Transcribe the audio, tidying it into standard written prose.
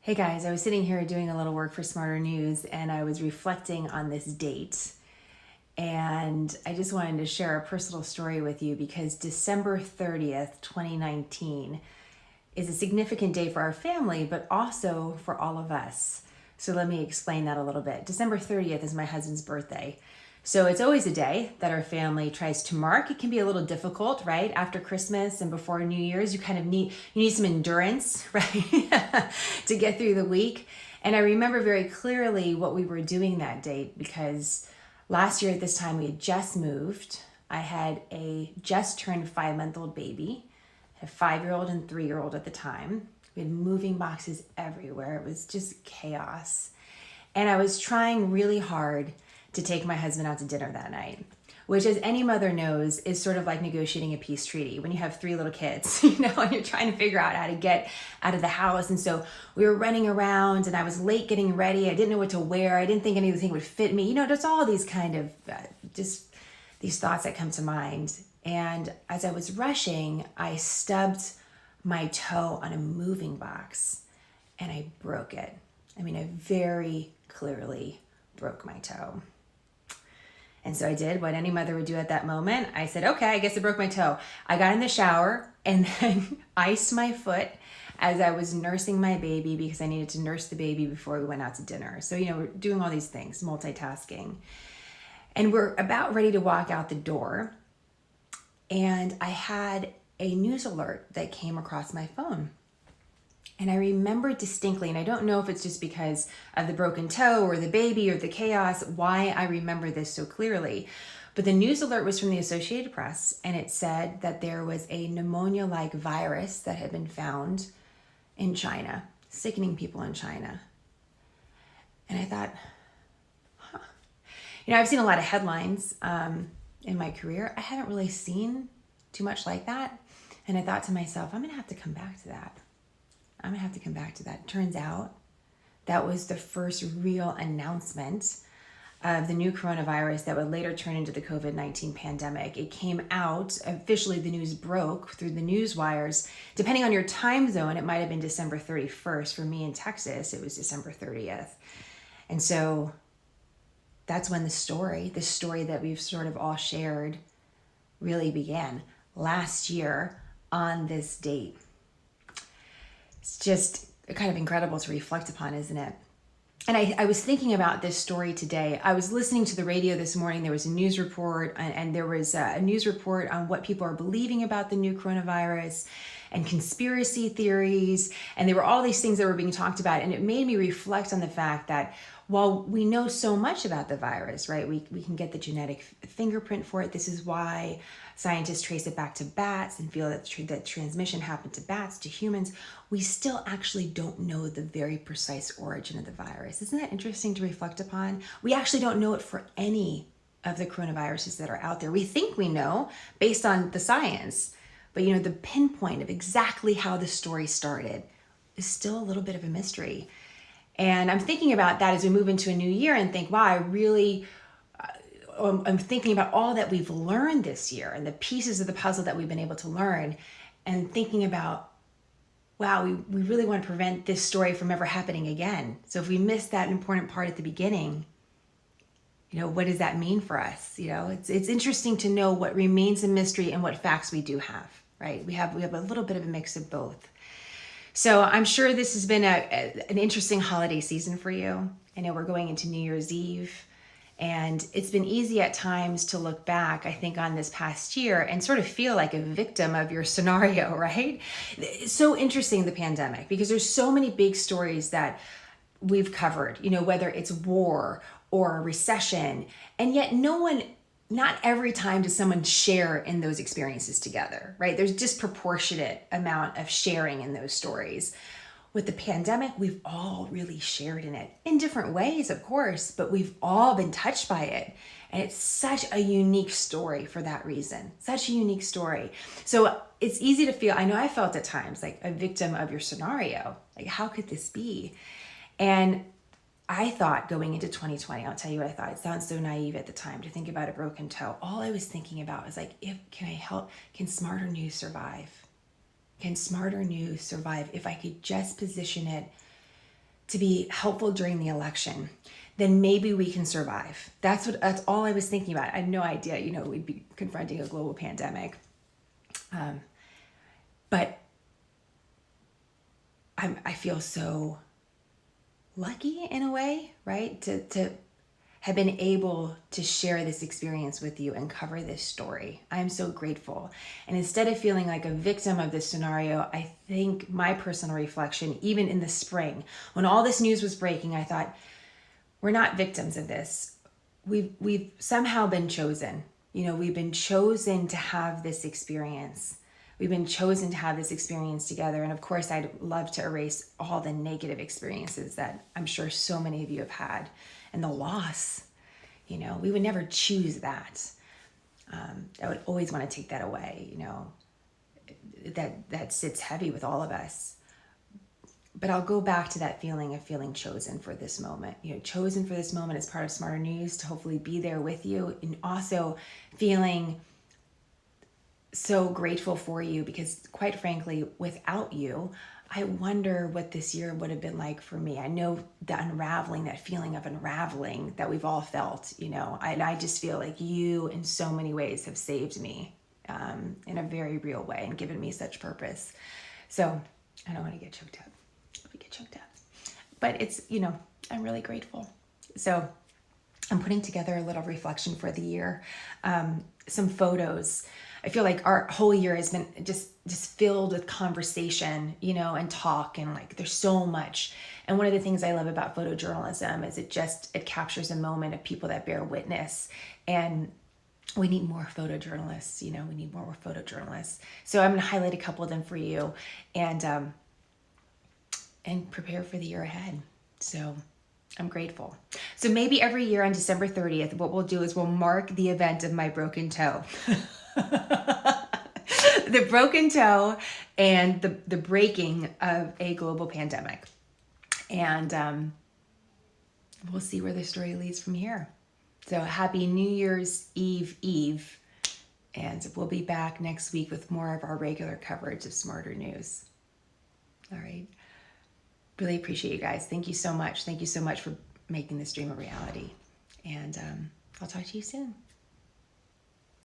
Hey guys, I was sitting here doing a little work for Smarter News and I was reflecting on this date. And I just wanted to share a personal story with you because December 30th, 2019 is a significant day for our family, but also for all of us. So let me explain that a little bit. December 30th is my husband's birthday. So it's always a day that our family tries to mark. It can be a little difficult, right? After Christmas and before New Year's, you kind of need some endurance, right? to get through the week. And I remember very clearly what we were doing that day because last year at this time we had just moved. I had a just turned 5-month-old baby, a 5-year-old and 3-year-old at the time. We had moving boxes everywhere. It was just chaos. And I was trying really hard to take my husband out to dinner that night, which, as any mother knows, is sort of like negotiating a peace treaty when you have 3 little kids, and you're trying to figure out how to get out of the house. And so we were running around and I was late getting ready. I didn't know what to wear. I didn't think anything would fit me. Just all these kind of just these thoughts that come to mind. And as I was rushing, I stubbed my toe on a moving box and I broke it. I very clearly broke my toe. And so I did what any mother would do at that moment. I said, okay, I guess I broke my toe. I got in the shower and then iced my foot as I was nursing my baby because I needed to nurse the baby before we went out to dinner. So, we're doing all these things, multitasking. And we're about ready to walk out the door. And I had a news alert that came across my phone. And I remember distinctly, and I don't know if it's just because of the broken toe or the baby or the chaos, why I remember this so clearly. But the news alert was from the Associated Press, and it said that there was a pneumonia-like virus that had been found in China, sickening people in China. And I thought, I've seen a lot of headlines in my career. I haven't really seen too much like that. And I thought to myself, I'm going to have to come back to that. Turns out that was the first real announcement of the new coronavirus that would later turn into the COVID-19 pandemic. It came out, officially the news broke through the news wires. Depending on your time zone, it might have been December 31st. For me in Texas, it was December 30th. And so that's when the story that we've sort of all shared really began last year on this date. It's just kind of incredible to reflect upon, isn't it? And I was thinking about this story today. I was listening to the radio this morning. There was a news report, and there was a news report on what people are believing about the new coronavirus and conspiracy theories. And there were all these things that were being talked about. And it made me reflect on the fact that while we know so much about the virus, right, we can get the genetic fingerprint for it. This is why scientists trace it back to bats and feel that that transmission happened to bats to humans. We still actually don't know the very precise origin of the virus. Isn't that interesting to reflect upon? We actually don't know it for any of the coronaviruses that are out there. We think we know based on the science, but the pinpoint of exactly how the story started is still a little bit of a mystery. And I'm thinking about that as we move into a new year and think, wow, I'm thinking about all that we've learned this year and the pieces of the puzzle that we've been able to learn, and thinking about, wow, we really want to prevent this story from ever happening again. So if we missed that important part at the beginning, what does that mean for us? It's interesting to know what remains a mystery and what facts we do have, right? We have a little bit of a mix of both. So I'm sure this has been an interesting holiday season for you. I know we're going into New Year's Eve, and it's been easy at times to look back, I think, on this past year and sort of feel like a victim of your scenario, right? It's so interesting, the pandemic, because there's so many big stories that we've covered, whether it's war or recession, and yet not every time does someone share in those experiences together, right? There's disproportionate amount of sharing in those stories. With the pandemic, we've all really shared in it in different ways, of course, but we've all been touched by it. And it's such a unique story for that reason, such a unique story. So it's easy to feel, I know I felt at times like a victim of your scenario. Like, how could this be? And I thought going into 2020, I'll tell you what I thought. It sounds so naive at the time to think about a broken toe. All I was thinking about was like, can Smarter News survive? Can Smarter News survive if I could just position it to be helpful during the election, then maybe we can survive. That's all I was thinking about. I had no idea, we'd be confronting a global pandemic. But I feel so lucky in a way, right? To have been able to share this experience with you and cover this story. I'm so grateful. And instead of feeling like a victim of this scenario, I think my personal reflection, even in the spring, when all this news was breaking, I thought, we're not victims of this. We've somehow been chosen. We've been chosen to have this experience. We've been chosen to have this experience together. And of course, I'd love to erase all the negative experiences that I'm sure so many of you have had, and the loss. We would never choose that. I would always want to take that away. That sits heavy with all of us. But I'll go back to that feeling of feeling chosen for this moment. Chosen for this moment as part of Smarter News to hopefully be there with you, and also feeling so grateful for you, because quite frankly, without you, I wonder what this year would have been like for me. I know the unraveling, that feeling of unraveling that we've all felt, and I just feel like you in so many ways have saved me in a very real way and given me such purpose. So I don't want to get choked up. But it's, I'm really grateful. So I'm putting together a little reflection for the year, some photos. I feel like our whole year has been just filled with conversation, and talk, and like there's so much. And one of the things I love about photojournalism is it captures a moment of people that bear witness. And we need more photojournalists, we need more photojournalists. So I'm going to highlight a couple of them for you and prepare for the year ahead. So I'm grateful. So maybe every year on December 30th, what we'll do is we'll mark the event of my broken toe. The broken toe and the breaking of a global pandemic. And we'll see where the story leads from here. So happy New Year's Eve. And we'll be back next week with more of our regular coverage of Smarter News. All right. Really appreciate you guys. Thank you so much. Thank you so much for making this dream a reality. And I'll talk to you soon.